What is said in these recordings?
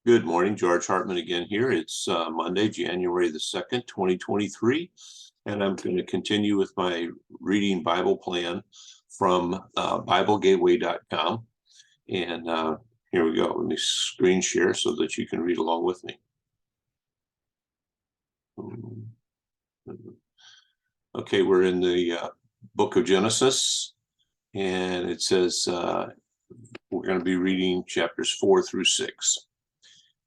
Good morning, George Hartman again here. It's Monday, January the 2nd, 2023, and I'm going to continue with my reading Bible plan from BibleGateway.com. And here we go. Let me screen share so that you can read along with me. Okay, we're in the book of Genesis, and it says we're going to be reading chapters 4 through 6.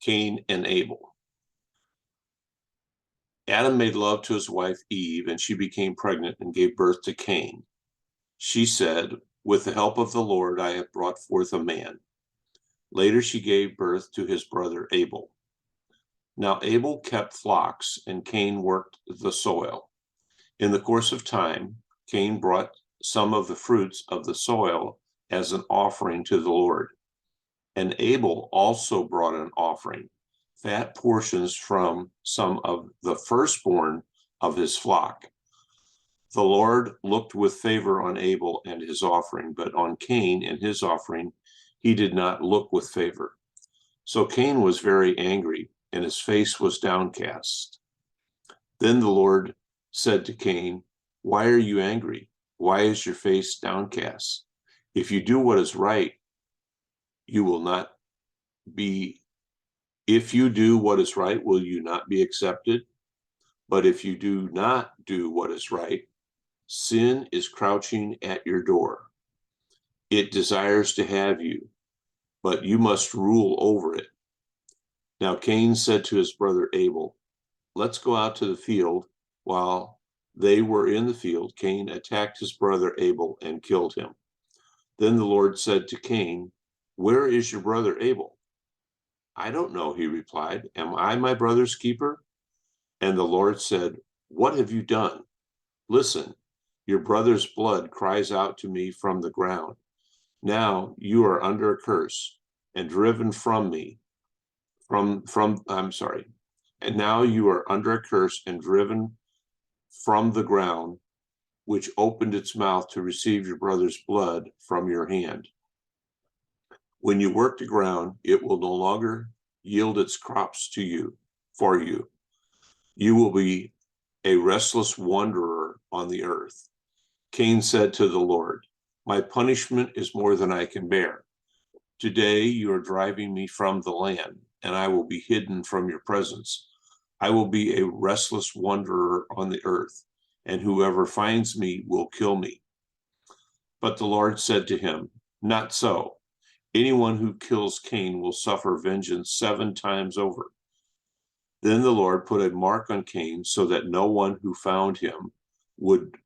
Cain and Abel. Adam made love to his wife Eve, and she became pregnant and gave birth to Cain. She said, "With the help of the Lord, I have brought forth a man." Later, she gave birth to his brother Abel. Now Abel kept flocks, and Cain worked the soil. In the course of time, Cain brought some of the fruits of the soil as an offering to the Lord. And Abel also brought an offering, fat portions from some of the firstborn of his flock. The Lord looked with favor on Abel and his offering, but on Cain and his offering he did not look with favor. So Cain was very angry, and his face was downcast. Then the Lord said to Cain, "Why are you angry? Why is your face downcast? If you do what is right, you will not be, if you do what is right, will you not be accepted? But if you do not do what is right, sin is crouching at your door. It desires to have you, but you must rule over it." Now Cain said to his brother Abel, "Let's go out to the field." While they were in the field, Cain attacked his brother Abel and killed him. Then the Lord said to Cain, "Where is your brother Abel?" "I don't know," he replied. "Am I my brother's keeper?" And the Lord said, "What have you done? Listen, your brother's blood cries out to me from the ground. Now you are under a curse and driven from me. And now you are under a curse and driven from the ground, which opened its mouth to receive your brother's blood from your hand. When you work the ground, it will no longer yield its crops to you, for you. You will be a restless wanderer on the earth." Cain said to the Lord, "My punishment is more than I can bear. Today you are driving me from the land, and I will be hidden from your presence. I will be a restless wanderer on the earth, and whoever finds me will kill me." But the Lord said to him, "Not so. Anyone who kills Cain will suffer vengeance 7 times over." Then the Lord put a mark on Cain so that no one who found him would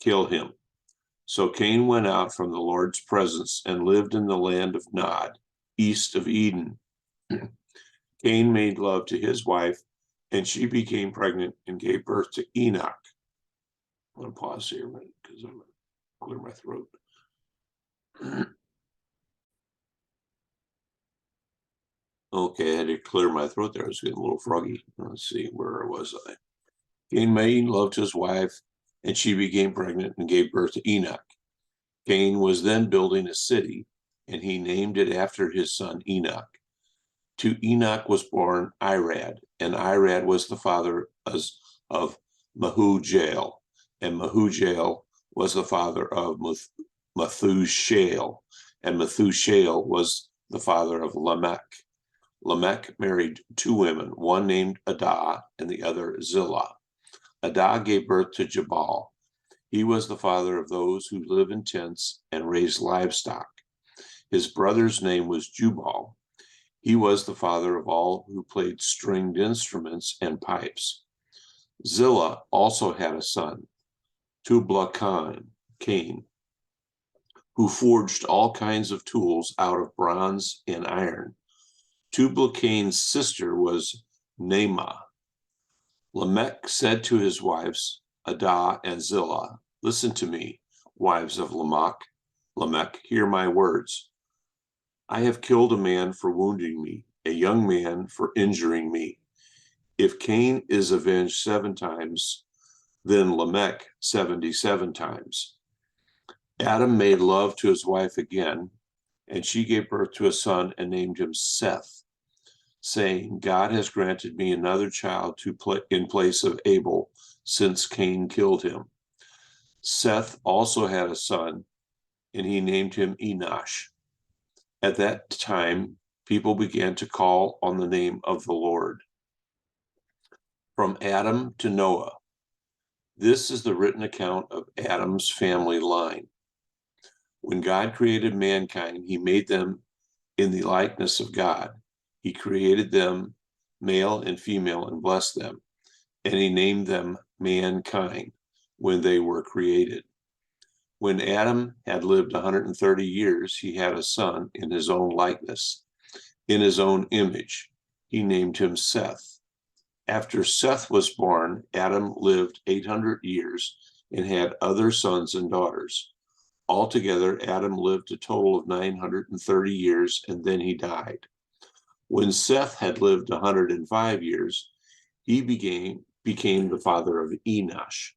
kill him. So Cain went out from the Lord's presence and lived in the land of Nod, east of Eden. Cain made love to his wife, and she became pregnant and gave birth to Enoch. I'm going to pause here a minute because I'm going to clear my throat. Okay, I had to clear my throat there. I was getting a little froggy. Let's see, where was I? Cain made love to his wife, and she became pregnant and gave birth to Enoch. Cain was then building a city, and he named it after his son Enoch. To Enoch was born Irad, and Irad was the father of Mehujael, and Mehujael was the father of Methushael, and Methushael was the father of Lamech. Lamech married 2 women, one named Adah and the other Zillah. Adah gave birth to Jabal. He was the father of those who live in tents and raise livestock. His brother's name was Jubal. He was the father of all who played stringed instruments and pipes. Zillah also had a son, Tubal-Cain, who forged all kinds of tools out of bronze and iron. Tubal-Cain's sister was Naamah. Lamech said to his wives, Adah and Zillah, "Listen to me, wives of Lamech, hear my words. I have killed a man for wounding me, a young man for injuring me. If Cain is avenged 7 times, then Lamech 77 times. Adam made love to his wife again, and she gave birth to a son and named him Seth. saying, God has granted me another child in place of Abel, since Cain killed him. Seth also had a son, and he named him Enosh. At that time, people began to call on the name of the Lord. From Adam to Noah. This is the written account of Adam's family line. When God created mankind, he made them in the likeness of God. He created them male and female and blessed them, and he named them mankind when they were created. When Adam had lived 130 years, he had a son in his own likeness, in his own image. He named him Seth. After Seth was born, Adam lived 800 years and had other sons and daughters. Altogether, Adam lived a total of 930 years, and then he died. When Seth had lived 105 years, he became the father of Enosh.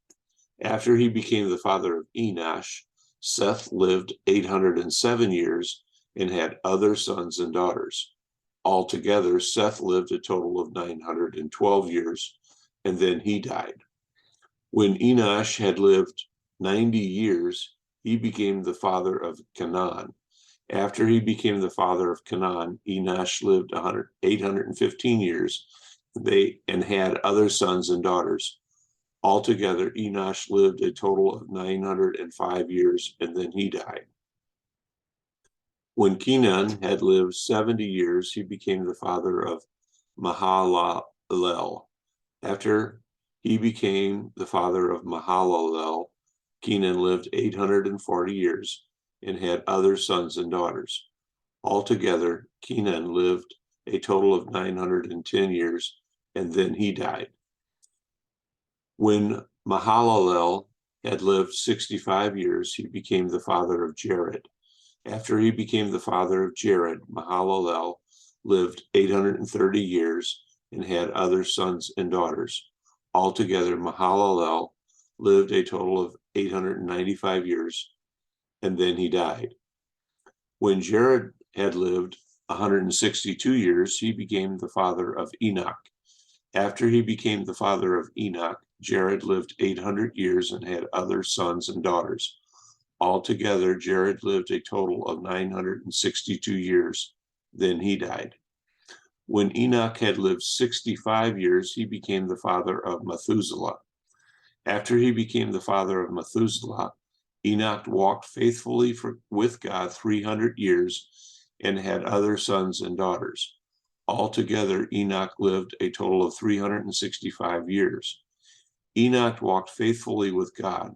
After he became the father of Enosh, Seth lived 807 years and had other sons and daughters. Altogether, Seth lived a total of 912 years, and then he died. When Enosh had lived 90 years, he became the father of Canaan. After he became the father of Canaan, Enosh lived 815 years and had other sons and daughters. Altogether, Enosh lived a total of 905 years, and then he died. When Kenan had lived 70 years, he became the father of Mahalalel. After he became the father of Mahalalel, Kenan lived 840 years and had other sons and daughters. Altogether, Kenan lived a total of 910 years, and then he died. When Mahalalel had lived 65 years, he became the father of Jared. After he became the father of Jared, Mahalalel lived 830 years and had other sons and daughters. Altogether, Mahalalel lived a total of 895 years, and then he died. When Jared had lived 162 years, he became the father of Enoch. After he became the father of Enoch, Jared lived 800 years and had other sons and daughters. Altogether, Jared lived a total of 962 years. Then he died. When Enoch had lived 65 years, he became the father of Methuselah. After he became the father of Methuselah, Enoch walked faithfully with God 300 years and had other sons and daughters. Altogether, Enoch lived a total of 365 years. Enoch walked faithfully with God.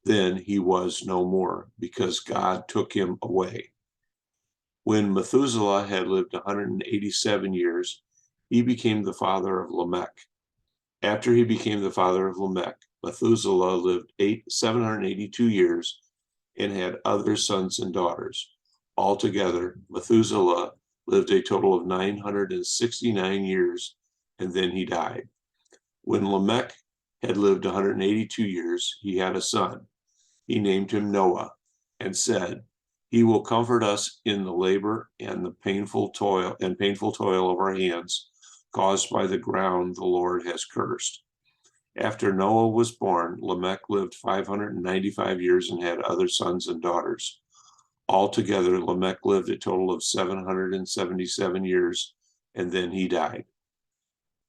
Then he was no more, because God took him away. When Methuselah had lived 187 years, he became the father of Lamech. After he became the father of Lamech, Methuselah lived 782 years and had other sons and daughters. Altogether, Methuselah lived a total of 969 years, and then he died. When Lamech had lived 182 years, he had a son. He named him Noah and said, "He will comfort us in the labor and the painful toil of our hands caused by the ground the Lord has cursed." After Noah was born, Lamech lived 595 years and had other sons and daughters. Altogether, Lamech lived a total of 777 years, and then he died.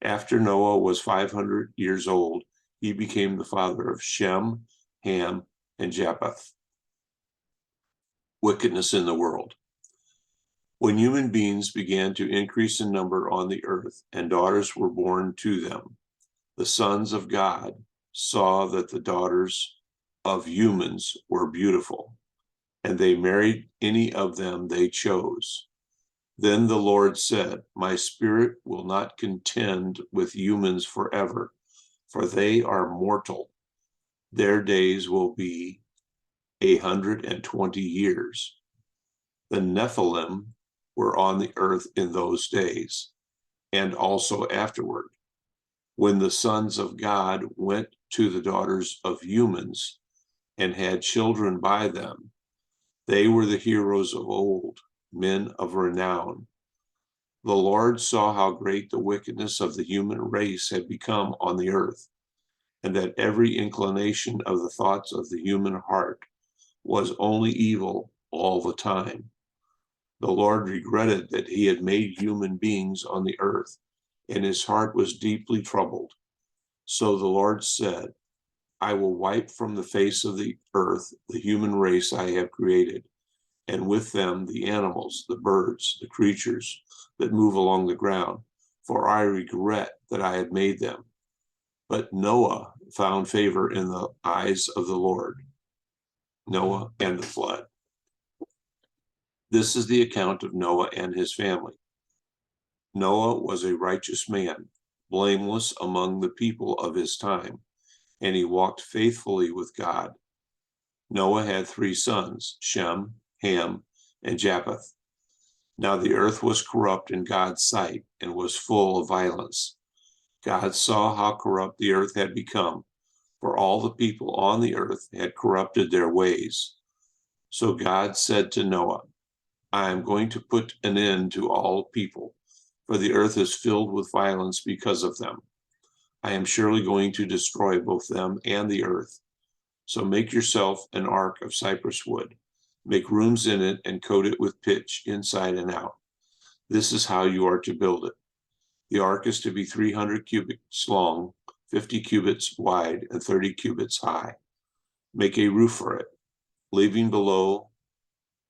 After Noah was 500 years old, he became the father of Shem, Ham, and Japheth. Wickedness in the world. When human beings began to increase in number on the earth, and daughters were born to them, the sons of God saw that the daughters of humans were beautiful, and they married any of them they chose. Then the Lord said, "My spirit will not contend with humans forever, for they are mortal. Their days will be 120 years. The Nephilim were on the earth in those days, and also afterward, when the sons of God went to the daughters of humans and had children by them. They were the heroes of old, men of renown. The Lord saw how great the wickedness of the human race had become on the earth, and that every inclination of the thoughts of the human heart was only evil all the time. The Lord regretted that he had made human beings on the earth, and his heart was deeply troubled. So the Lord said, I will wipe from the face of the earth the human race I have created, and with them the animals, the birds, the creatures that move along the ground, for I regret that I had made them. But Noah found favor in the eyes of the Lord. Noah and the flood. This is the account of Noah and his family. Noah was a righteous man, blameless among the people of his time, and he walked faithfully with God. Noah had 3 sons, Shem, Ham, and Japheth. Now the earth was corrupt in God's sight and was full of violence. God saw how corrupt the earth had become, for all the people on the earth had corrupted their ways. So God said to Noah, I am going to put an end to all people, for the earth is filled with violence because of them. I am surely going to destroy both them and the earth. So make yourself an ark of cypress wood. Make rooms in it and coat it with pitch inside and out. This is how you are to build it. The ark is to be 300 cubits long, 50 cubits wide, and 30 cubits high. Make a roof for it, leaving below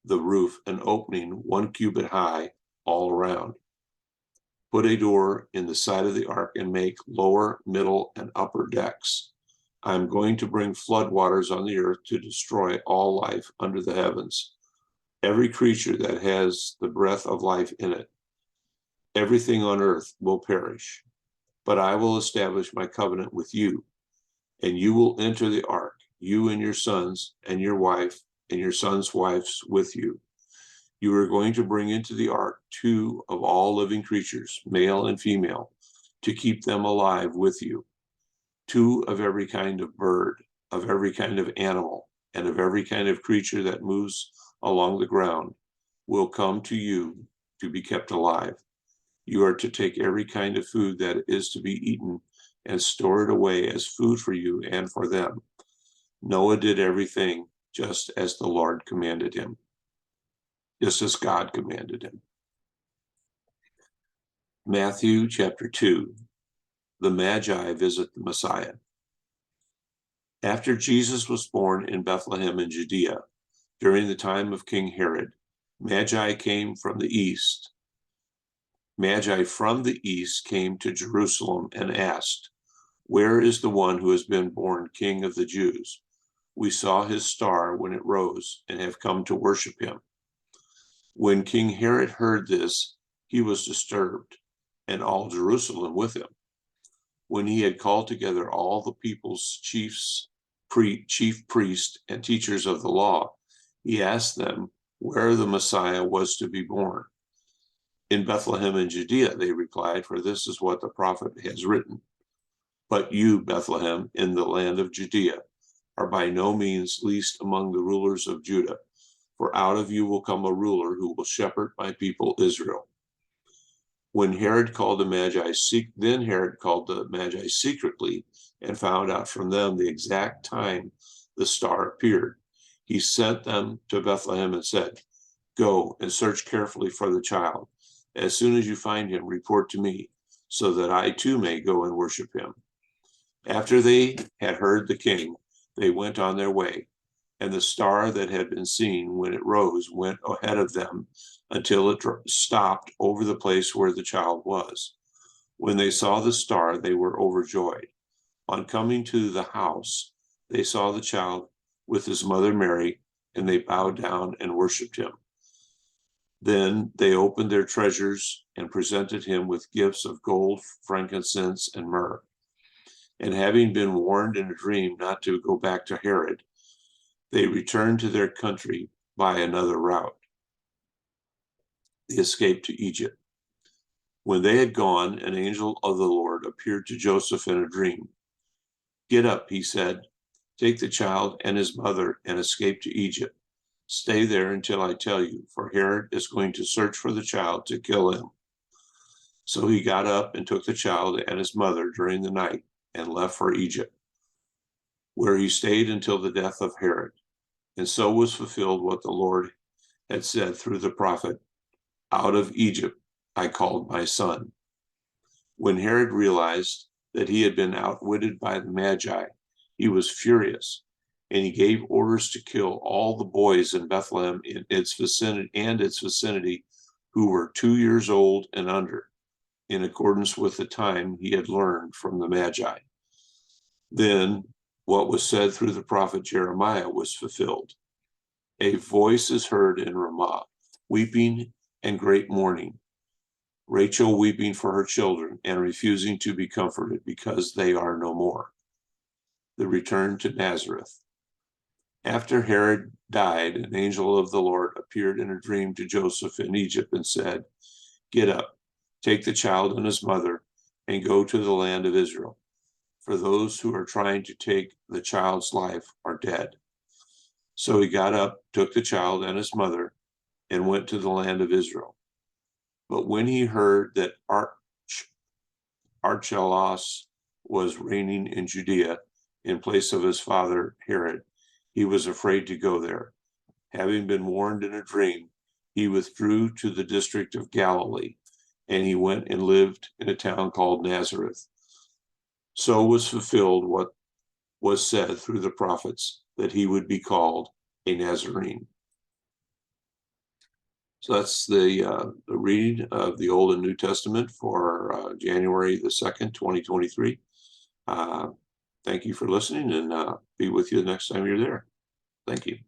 the roof an opening 1 cubit high all around. Put a door in the side of the ark and make lower, middle, and upper decks. I am going to bring flood waters on the earth to destroy all life under the heavens, every creature that has the breath of life in it. Everything on earth will perish, but I will establish my covenant with you, and you will enter the ark, you and your sons and your wife and your sons' wives with you. You are going to bring into the ark 2 of all living creatures, male and female, to keep them alive with you. 2 of every kind of bird, of every kind of animal, and of every kind of creature that moves along the ground will come to you to be kept alive. You are to take every kind of food that is to be eaten and store it away as food for you and for them. Noah did everything just as the Lord commanded him, just as God commanded him. Matthew chapter 2. The Magi visit the Messiah. After Jesus was born in Bethlehem in Judea, during the time of King Herod, Magi from the east came to Jerusalem and asked, Where is the one who has been born King of the Jews? We saw his star when it rose and have come to worship him. When King Herod heard this, he was disturbed, and all Jerusalem with him. When he had called together all the people's chief priests and teachers of the law, he asked them where the Messiah was to be born. In Bethlehem in Judea, they replied, for this is what the prophet has written. But you, Bethlehem, in the land of Judea, are by no means least among the rulers of Judah, for out of you will come a ruler who will shepherd my people Israel. Then Herod called the Magi secretly and found out from them the exact time the star appeared. He sent them to Bethlehem and said, Go and search carefully for the child. As soon as you find him, report to me, so that I too may go and worship him. After they had heard the king, they went on their way, and the star that had been seen when it rose went ahead of them until it stopped over the place where the child was. When they saw the star, they were overjoyed. On coming to the house, they saw the child with his mother Mary, and they bowed down and worshiped him. Then they opened their treasures and presented him with gifts of gold, frankincense, and myrrh. And having been warned in a dream not to go back to Herod, they returned to their country by another route. The escape to Egypt. When they had gone, an angel of the Lord appeared to Joseph in a dream. Get up, he said, take the child and his mother and escape to Egypt. Stay there until I tell you, for Herod is going to search for the child to kill him. So he got up and took the child and his mother during the night and left for Egypt, where he stayed until the death of Herod. And so was fulfilled what the Lord had said through the prophet, "Out of Egypt I called my son." When Herod realized that he had been outwitted by the Magi, he was furious, and he gave orders to kill all the boys in Bethlehem in its vicinity who were 2 years old and under, in accordance with the time he had learned from the Magi. Then what was said through the prophet Jeremiah was fulfilled. A voice is heard in Ramah, weeping and great mourning, Rachel weeping for her children and refusing to be comforted because they are no more. The return to Nazareth. After Herod died, an angel of the Lord appeared in a dream to Joseph in Egypt and said, "Get up, take the child and his mother, and go to the land of Israel, for those who are trying to take the child's life are dead." So he got up, took the child and his mother, and went to the land of Israel. But when he heard that Archelaus was reigning in Judea in place of his father Herod, he was afraid to go there. Having been warned in a dream, he withdrew to the district of Galilee, and he went and lived in a town called Nazareth. So was fulfilled what was said through the prophets, that he would be called a Nazarene. So that's the reading of the Old and New Testament for January the 2nd, 2023. Thank you for listening, and be with you the next time you're there. Thank you.